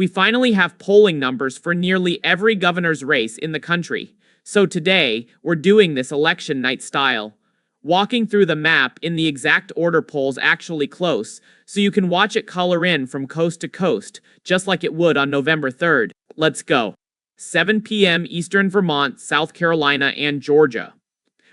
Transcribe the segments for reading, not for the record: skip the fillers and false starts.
We finally have polling numbers for nearly every governor's race in the country. So today, we're doing this election night style. Walking through the map in the exact order polls actually close, so you can watch it color in from coast to coast, just like it would on November 3rd. Let's go. 7 p.m. Eastern Vermont, South Carolina, and Georgia.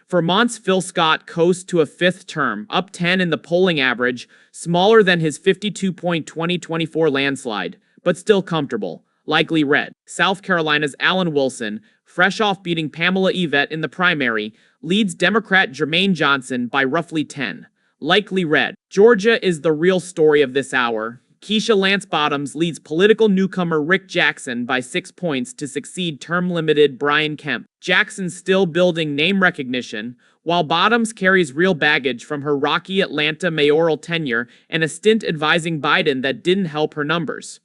Vermont's Phil Scott coasts to a fifth term, up 10 in the polling average, smaller than his 52-point 2024 landslide, but still comfortable. Likely red. South Carolina's Alan Wilson, fresh off beating Pamela Yvette in the primary, leads Democrat Jermaine Johnson by roughly 10. Likely red. Georgia is the real story of this hour. Keisha Lance Bottoms leads political newcomer Rick Jackson by 6 points to succeed term-limited Brian Kemp. Jackson's still building name recognition, while Bottoms carries real baggage from her rocky Atlanta mayoral tenure and a stint advising Biden that didn't help her numbers.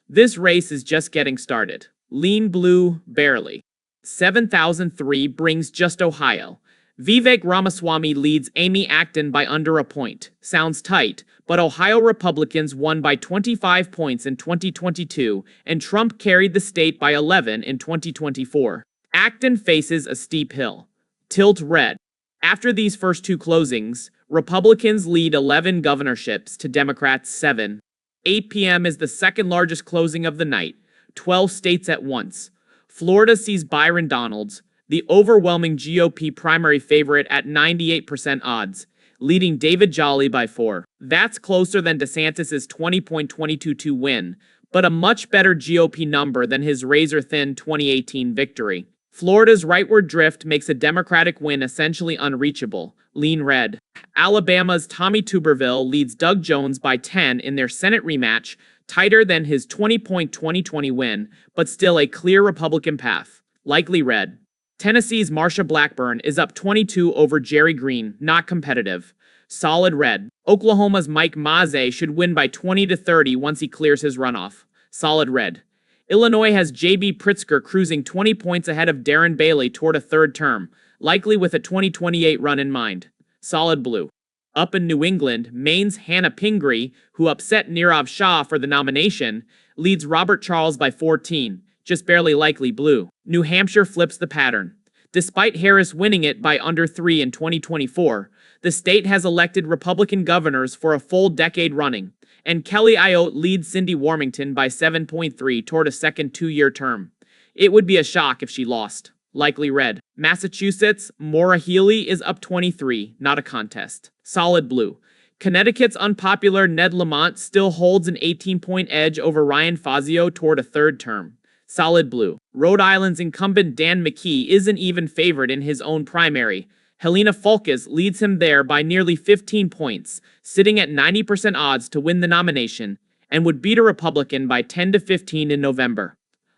This race is just getting started. Lean blue, barely. 7003 brings just Ohio. Vivek Ramaswamy leads Amy Acton by under a point. Sounds tight, but Ohio Republicans won by 25 points in 2022, and Trump carried the state by 11 in 2024. Acton faces a steep hill. Tilt red. After these first two closings, Republicans lead 11 governorships to Democrats 7. 8 p.m. is the second largest closing of the night, 12 states at once. Florida sees Byron Donalds, the overwhelming GOP primary favorite at 98% odds, leading David Jolly by 4. That's closer than DeSantis' 20.222 win, but a much better GOP number than his razor-thin 2018 victory. Florida's rightward drift makes a Democratic win essentially unreachable. Lean red. Alabama's Tommy Tuberville leads Doug Jones by 10 in their Senate rematch, tighter than his 20-point 2020 win, but still a clear Republican path. Likely red. Tennessee's Marsha Blackburn is up 22 over Jerry Green, not competitive. Solid red. Oklahoma's Mike Mazzei should win by 20 to 30 once he clears his runoff. Solid red. Illinois has J.B. Pritzker cruising 20 points ahead of Darren Bailey toward a third term, likely with a 2028 run in mind. Solid blue. Up in New England, Maine's Hannah Pingree, who upset Nirav Shah for the nomination, leads Robert Charles by 14, just barely likely blue. New Hampshire flips the pattern. Despite Harris winning it by under 3 in 2024, the state has elected Republican governors for a full decade running, and Kelly Ayotte leads Cindy Warmington by 7.3 toward a second two-year term. It would be a shock if she lost. Likely red. Massachusetts, Maura Healey is up 23, not a contest. Solid blue. Connecticut's unpopular Ned Lamont still holds an 18-point edge over Ryan Fazio toward a third term. Solid blue. Rhode Island's incumbent Dan McKee isn't even favored in his own primary. Helena Foulkes leads him there by nearly 15 points, sitting at 90% odds to win the nomination, and would beat a Republican by 10 to 15 in November.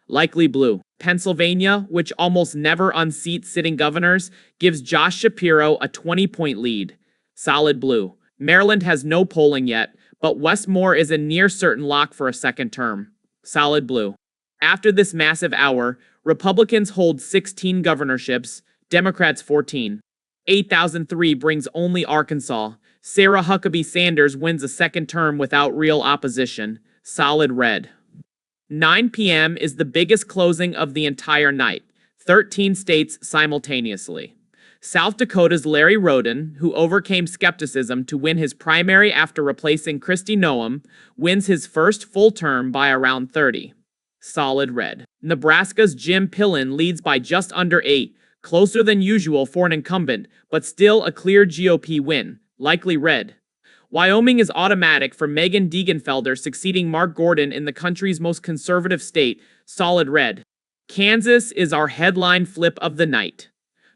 Likely blue. Pennsylvania, which almost never unseats sitting governors, gives Josh Shapiro a 20-point lead. Solid blue. Maryland has no polling yet, but Westmore is a near certain lock for a second term. Solid blue. After this massive hour, Republicans hold 16 governorships, Democrats 14. 8003 brings only Arkansas. Sarah Huckabee Sanders wins a second term without real opposition. Solid red. 9 p.m. is the biggest closing of the entire night. 13 states simultaneously. South Dakota's Larry Roden, who overcame skepticism to win his primary after replacing Kristi Noem, wins his first full term by around 30. Solid red. Nebraska's Jim Pillen leads by just under 8, closer than usual for an incumbent, but still a clear GOP win, likely red. Wyoming is automatic for Megan Degenfelder succeeding Mark Gordon in the country's most conservative state, solid red. Kansas is our headline flip of the night.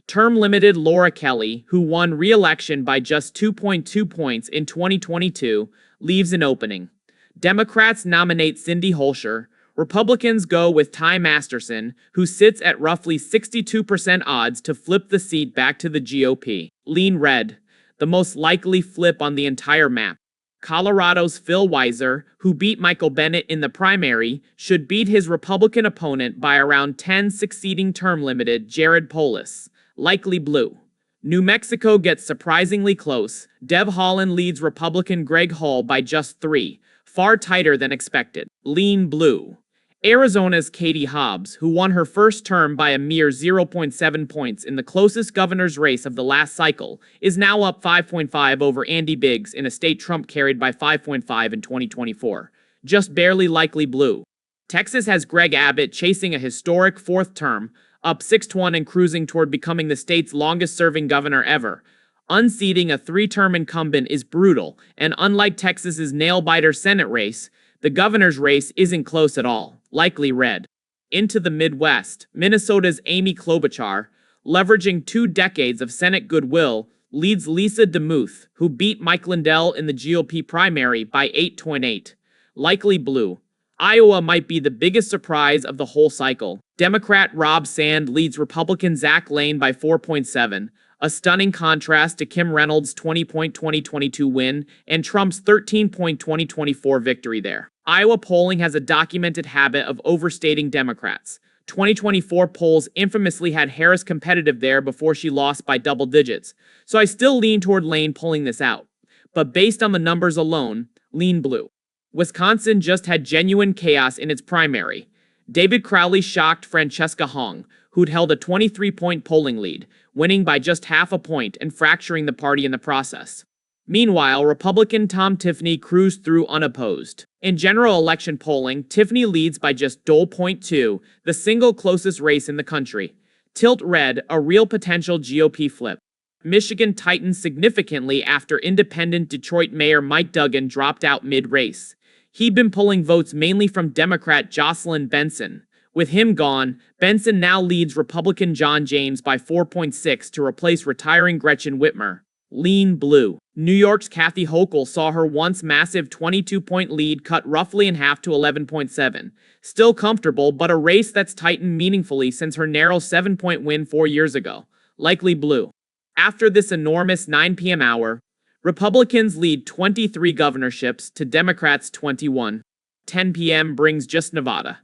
Term-limited Laura Kelly, who won re-election by just 2.2 points in 2022, leaves an opening. Democrats nominate Cindy Holscher. Republicans go with Ty Masterson, who sits at roughly 62% odds to flip the seat back to the GOP. Lean red, the most likely flip on the entire map. Colorado's Phil Weiser, who beat Michael Bennet in the primary, should beat his Republican opponent by around 10 succeeding term-limited Jared Polis. Likely blue. New Mexico gets surprisingly close. Deb Haaland leads Republican Greg Hull by just 3, far tighter than expected. Lean blue. Arizona's Katie Hobbs, who won her first term by a mere 0.7 points in the closest governor's race of the last cycle, is now up 5.5 over Andy Biggs in a state Trump carried by 5.5 in 2024. Just barely likely blue. Texas has Greg Abbott chasing a historic fourth term, up 6-1 and cruising toward becoming the state's longest-serving governor ever. Unseating a three-term incumbent is brutal, and unlike Texas's nail-biter Senate race, the governor's race isn't close at all, likely red. Into the Midwest, Minnesota's Amy Klobuchar, leveraging 2 decades of Senate goodwill, leads Lisa DeMuth, who beat Mike Lindell in the GOP primary by 8.8. Likely blue. Iowa might be the biggest surprise of the whole cycle. Democrat Rob Sand leads Republican Zach Lane by 4.7, a stunning contrast to Kim Reynolds' 20-point 2022 win and Trump's 13-point 2024 victory there. Iowa polling has a documented habit of overstating Democrats. 2024 polls infamously had Harris competitive there before she lost by double digits, so I still lean toward Lane pulling this out. But based on the numbers alone, lean blue. Wisconsin just had genuine chaos in its primary. David Crowley shocked Francesca Hong, who'd held a 23-point polling lead, winning by just half a point and fracturing the party in the process. Meanwhile, Republican Tom Tiffany cruised through unopposed. In general election polling, Tiffany leads by just 0.2, the single closest race in the country. Tilt red, a real potential GOP flip. Michigan tightened significantly after independent Detroit Mayor Mike Duggan dropped out mid-race. He'd been pulling votes mainly from Democrat Jocelyn Benson. With him gone, Benson now leads Republican John James by 4.6 to replace retiring Gretchen Whitmer. Lean blue. New York's Kathy Hochul saw her once massive 22-point lead cut roughly in half to 11.7. Still comfortable, but a race that's tightened meaningfully since her narrow 7-point win 4 years ago. Likely blue. After this enormous 9 p.m. hour, Republicans lead 23 governorships to Democrats' 21. 10 p.m. brings just Nevada.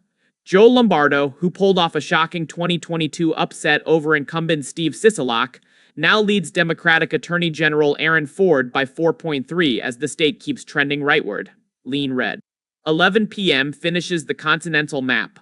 Joe Lombardo, who pulled off a shocking 2022 upset over incumbent Steve Sisolak, now leads Democratic Attorney General Aaron Ford by 4.3 as the state keeps trending rightward. Lean red. 11 p.m. finishes the continental map.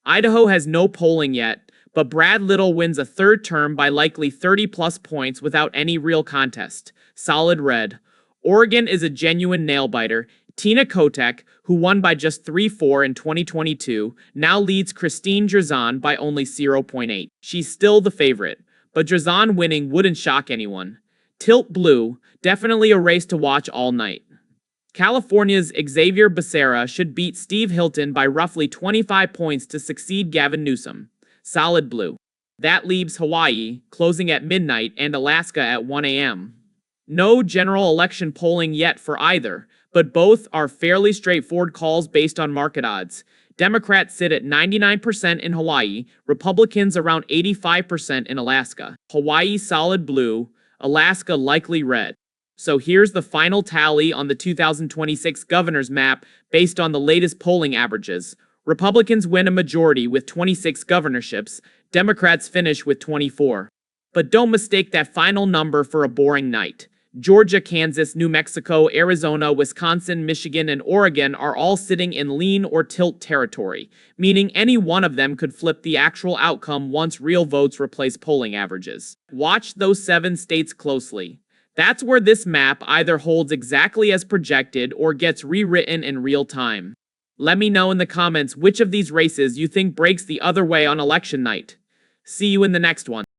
Idaho has no polling yet, but Brad Little wins a third term by likely 30-plus points without any real contest. Solid red. Oregon is a genuine nail-biter. Tina Kotek, who won by just 3-4 in 2022, now leads Christine Drazan by only 0.8. She's still the favorite, but Drazan winning wouldn't shock anyone. Tilt blue, definitely a race to watch all night. California's Xavier Becerra should beat Steve Hilton by roughly 25 points to succeed Gavin Newsom. Solid blue. That leaves Hawaii, closing at midnight, and Alaska at 1 a.m. No general election polling yet for either, but both are fairly straightforward calls based on market odds. Democrats sit at 99% in Hawaii, Republicans around 85% in Alaska. Hawaii solid blue, Alaska likely red. So here's the final tally on the 2026 governor's map based on the latest polling averages. Republicans win a majority with 26 governorships, Democrats finish with 24. But don't mistake that final number for a boring night. Georgia, Kansas, New Mexico, Arizona, Wisconsin, Michigan, and Oregon are all sitting in lean or tilt territory, meaning any one of them could flip the actual outcome once real votes replace polling averages. Watch those 7 states closely. That's where this map either holds exactly as projected or gets rewritten in real time. Let me know in the comments which of these races you think breaks the other way on election night. See you in the next one.